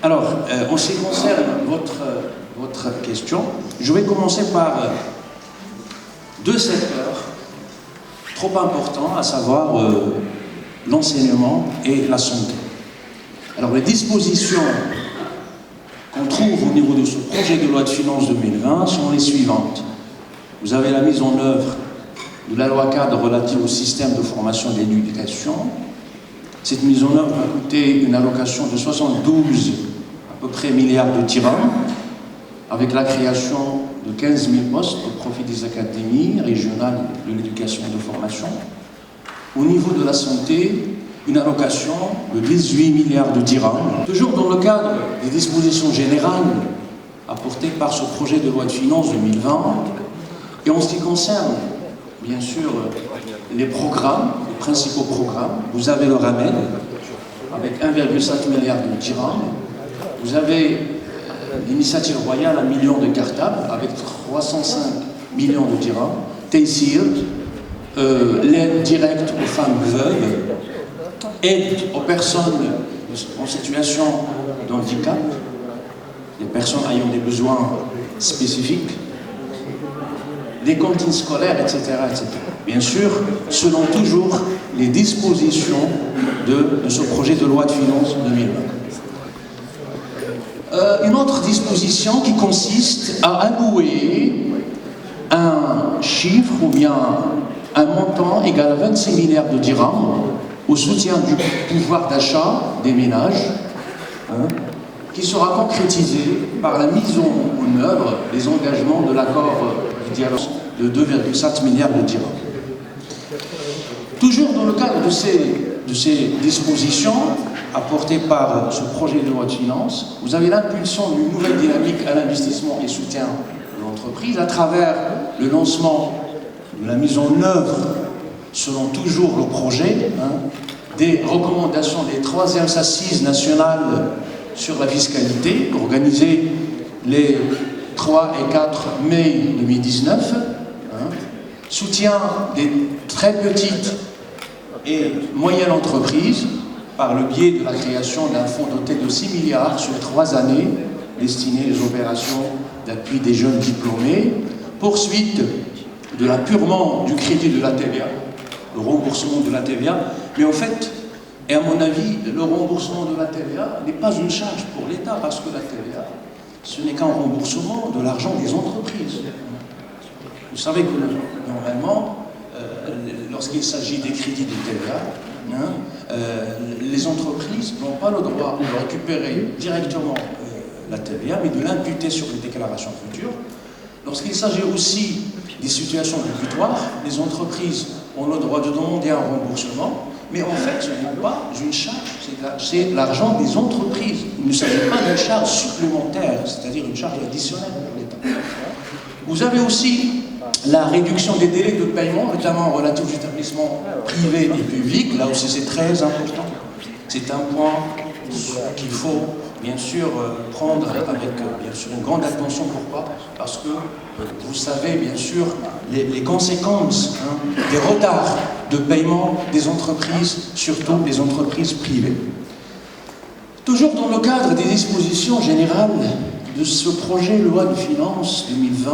Alors, en ce qui concerne votre question, je vais commencer par deux secteurs trop importants, à savoir l'enseignement et la santé. Alors, les dispositions qu'on trouve au niveau de ce projet de loi de finances 2020 sont les suivantes. Vous avez la mise en œuvre de la loi cadre relative au système de formation et d'éducation. Cette mise en œuvre va coûter une allocation de 72 à peu près milliards de dirhams, avec la création de 15 000 postes au profit des académies régionales de l'éducation et de formation. Au niveau de la santé, une allocation de 18 milliards de dirhams. Toujours dans le cadre des dispositions générales apportées par ce projet de loi de finances 2020, et en ce qui concerne, bien sûr, les programmes, les principaux programmes, vous avez le RAMED, avec 1,5 milliard de dirhams. Vous avez l'initiative royale, 1 million de cartables, avec 305 millions de dirhams. Taysir, l'aide directe aux femmes veuves, aide aux personnes en situation de handicap, les personnes ayant des besoins spécifiques, des cantines scolaires, etc., etc. Bien sûr, selon toujours les dispositions de ce projet de loi de finances 2020. Une autre disposition qui consiste à allouer un chiffre ou bien un montant égal à 26 milliards de dirhams au soutien du pouvoir d'achat des ménages, qui sera concrétisé par la mise en œuvre des engagements de l'accord du dialogue de 2,7 milliards de dirhams. Toujours dans le cadre de ces dispositions apportées par ce projet de loi de finances, vous avez l'impulsion d'une nouvelle dynamique à l'investissement et soutien de l'entreprise à travers le lancement de la mise en œuvre, selon toujours le projet, des recommandations des 3e assises nationales sur la fiscalité, organisées les 3 et 4 mai 2019, soutien des très petites et moyennes entreprises par le biais de la création d'un fonds doté de 6 milliards sur 3 années destiné aux opérations d'appui des jeunes diplômés, poursuite de l'apurement du crédit de la TVA, le remboursement de la TVA, mais en fait, et à mon avis, le remboursement de la TVA n'est pas une charge pour l'État, parce que la TVA, ce n'est qu'un remboursement de l'argent des entreprises. Vous savez que normalement, lorsqu'il s'agit des crédits de TVA, les entreprises n'ont pas le droit de récupérer directement la TVA, mais de l'imputer sur les déclarations futures. Lorsqu'il s'agit aussi des situations de butoir, les entreprises ont le droit de demander un remboursement, mais en fait, ce n'est pas une charge, c'est l'argent des entreprises. Il ne s'agit pas d'une charge supplémentaire, c'est-à-dire une charge additionnelle pour l'État. Vous avez aussi la réduction des délais de paiement, notamment relatifs aux établissements privés et publics. Là aussi, c'est très important. C'est un point qu'il faut, bien sûr, prendre avec bien sûr, une grande attention. Pourquoi? Parce que vous savez, bien sûr, les conséquences des retards de paiement des entreprises, surtout des entreprises privées. Toujours dans le cadre des dispositions générales de ce projet de loi de finances 2020,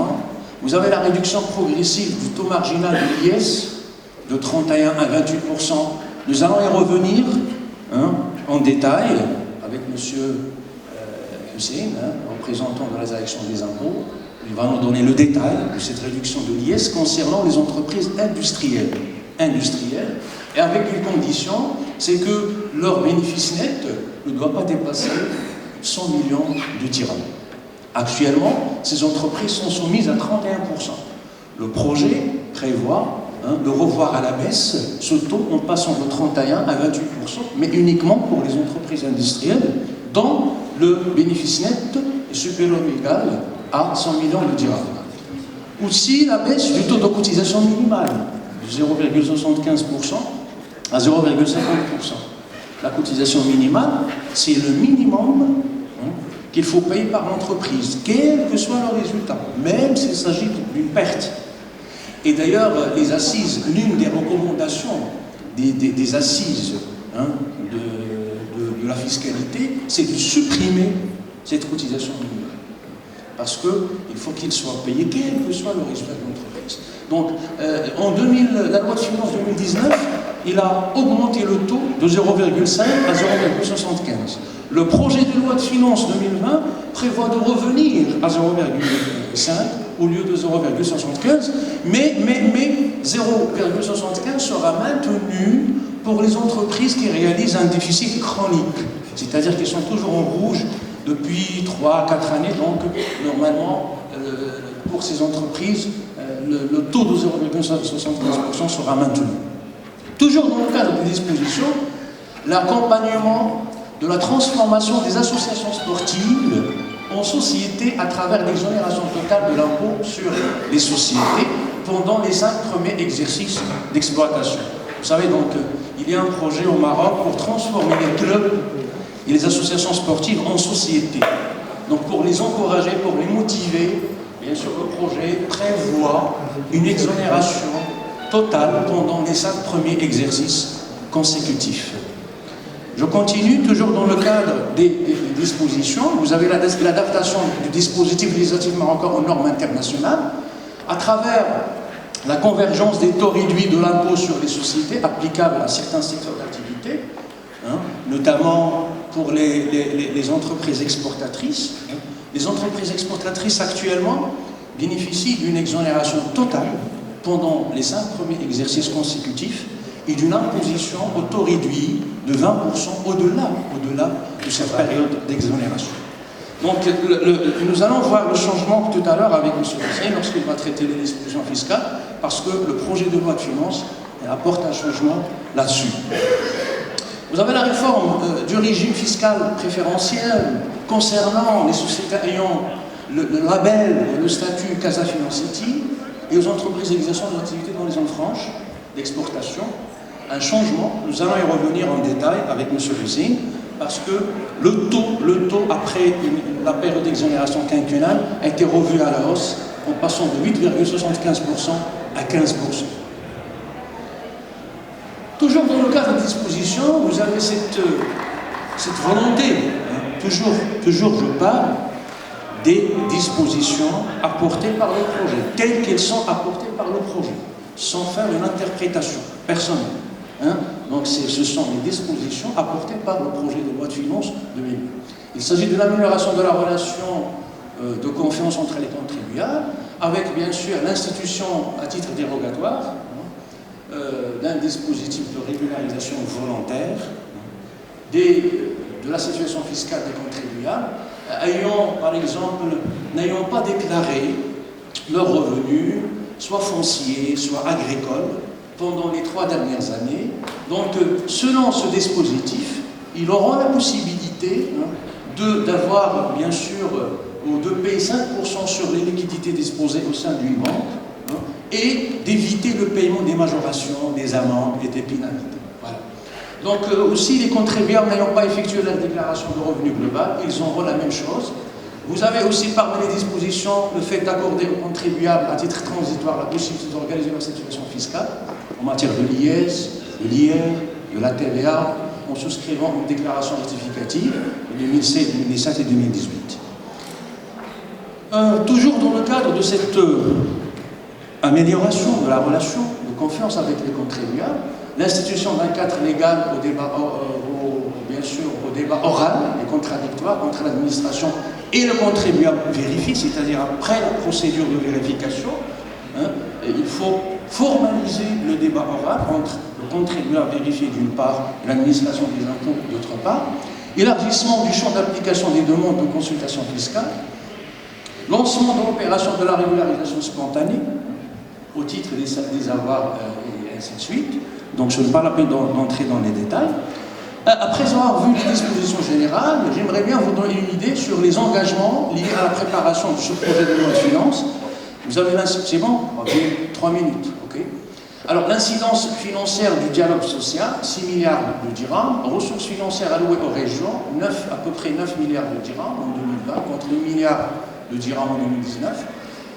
vous avez la réduction progressive du taux marginal de l'IS de 31 à 28%. Nous allons y revenir en détail avec M. Hussein, représentant de la direction des impôts. Il va nous donner le détail de cette réduction de l'IS concernant les entreprises industrielles. Et avec une condition, c'est que leur bénéfice net ne doit pas dépasser 100 millions de dirhams. Actuellement, ces entreprises sont soumises à 31%. Le projet prévoit de revoir à la baisse ce taux en passant de 31 à 28%, mais uniquement pour les entreprises industrielles dont le bénéfice net est supérieur ou égal à 100 millions de dirhams. Aussi, la baisse du taux de cotisation minimale de 0,75% à 0,50%. La cotisation minimale, c'est le minimum qu'il faut payer par l'entreprise, quel que soit le résultat, même s'il s'agit d'une perte. Et d'ailleurs, les assises, l'une des recommandations des assises de la fiscalité, c'est de supprimer cette cotisation minimale. Parce qu'il faut qu'il soit payé, quel que soit le résultat de l'entreprise. Donc, la loi de finances 2019, il a augmenté le taux de 0,5 à 0,75. Le projet de loi de finances 2020 prévoit de revenir à 0,5 au lieu de 0,75, mais 0,75 sera maintenu pour les entreprises qui réalisent un déficit chronique, c'est-à-dire qu'ils sont toujours en rouge depuis 3 à 4 années, donc normalement, pour ces entreprises, le taux de 0,75% sera maintenu. Toujours dans le cadre des dispositions, l'accompagnement de la transformation des associations sportives en société à travers l'exonération totale de l'impôt sur les sociétés pendant les 5 premiers exercices d'exploitation. Vous savez donc, il y a un projet au Maroc pour transformer les clubs et les associations sportives en société. Donc pour les encourager, pour les motiver, bien sûr le projet prévoit une exonération totale pendant les 5 premiers exercices consécutifs. Je continue, toujours dans le cadre des dispositions. Vous avez l'adaptation du dispositif législatif marocain aux normes internationales à travers la convergence des taux réduits de l'impôt sur les sociétés applicables à certains secteurs d'activité, notamment pour les entreprises exportatrices. Les entreprises exportatrices actuellement bénéficient d'une exonération totale pendant les 5 premiers exercices consécutifs et d'une imposition au taux réduit de 20% au-delà de cette période d'exonération. Donc nous allons voir le changement tout à l'heure avec M. Hussein lorsqu'il va traiter les dispositions fiscales, parce que le projet de loi de finances apporte un changement là-dessus. Vous avez la réforme du régime fiscal préférentiel concernant les sociétés ayant le label et le statut Casa Finance City et aux entreprises exerçant des activités dans les zones franches d'exportation. Un changement, nous allons y revenir en détail avec M. Hussein, parce que le taux après la période d'exonération quinquennale a été revu à la hausse en passant de 8,75% à 15%. Toujours dans le cadre de disposition, vous avez cette volonté, toujours je parle des dispositions apportées par le projet, telles qu'elles sont apportées par le projet, sans faire une interprétation personnelle. Donc ce sont les dispositions apportées par le projet de loi de finances 2020. Il s'agit de l'amélioration de la relation de confiance entre les contribuables, avec bien sûr l'institution à titre dérogatoire d'un dispositif de régularisation volontaire de la situation fiscale des contribuables, n'ayant pas déclaré leurs revenus, soit fonciers, soit agricoles, pendant les 3 dernières années. Donc, selon ce dispositif, ils auront la possibilité d'avoir, bien sûr, ou de payer 5% sur les liquidités disposées au sein d'une banque, et d'éviter le paiement des majorations, des amendes et des pénalités. Voilà. Donc, aussi, les contribuables n'ayant pas effectué leur déclaration de revenu global, ils auront la même chose. Vous avez aussi parmi les dispositions le fait d'accorder aux contribuables à titre transitoire la possibilité d'organiser leur situation fiscale en matière de l'IS, de l'IR, de la TVA, en souscrivant une déclaration rectificative de 2007 et 2018. Toujours dans le cadre de cette amélioration de la relation de confiance avec les contribuables, l'institution d'un cadre légal bien sûr au débat oral et contradictoire entre l'administration et le contribuable vérifié, c'est-à-dire après la procédure de vérification, il faut formaliser le débat oral entre le contribuable vérifié d'une part et l'administration des impôts d'autre part, élargissement du champ d'application des demandes de consultation fiscale, lancement de l'opération de la régularisation spontanée au titre des avoirs et ainsi de suite. Donc je n'ai pas la peine d'entrer dans les détails. Après avoir vu les dispositions générales, j'aimerais bien vous donner une idée sur les engagements liés à la préparation de ce projet de loi de finances. Vous avez l'incidence, c'est bon? Ok, 3 minutes, ok. Alors l'incidence financière du dialogue social, 6 milliards de dirhams, ressources financières allouées aux régions, à peu près 9 milliards de dirhams en 2020, contre 2 milliards de dirhams en 2019.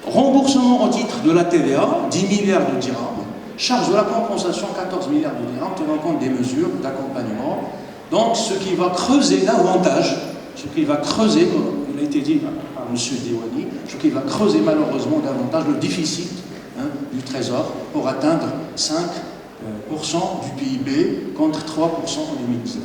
Remboursement au titre de la TVA, 10 milliards de dirhams. Charge de la compensation, 14 milliards de dirhams, tenant compte des mesures d'accompagnement Donc ce qui va creuser davantage, ce qui va creuser, il a été dit par M. Diouani, ce qui va creuser malheureusement davantage le déficit du Trésor pour atteindre 5% du PIB contre 3% en 2019.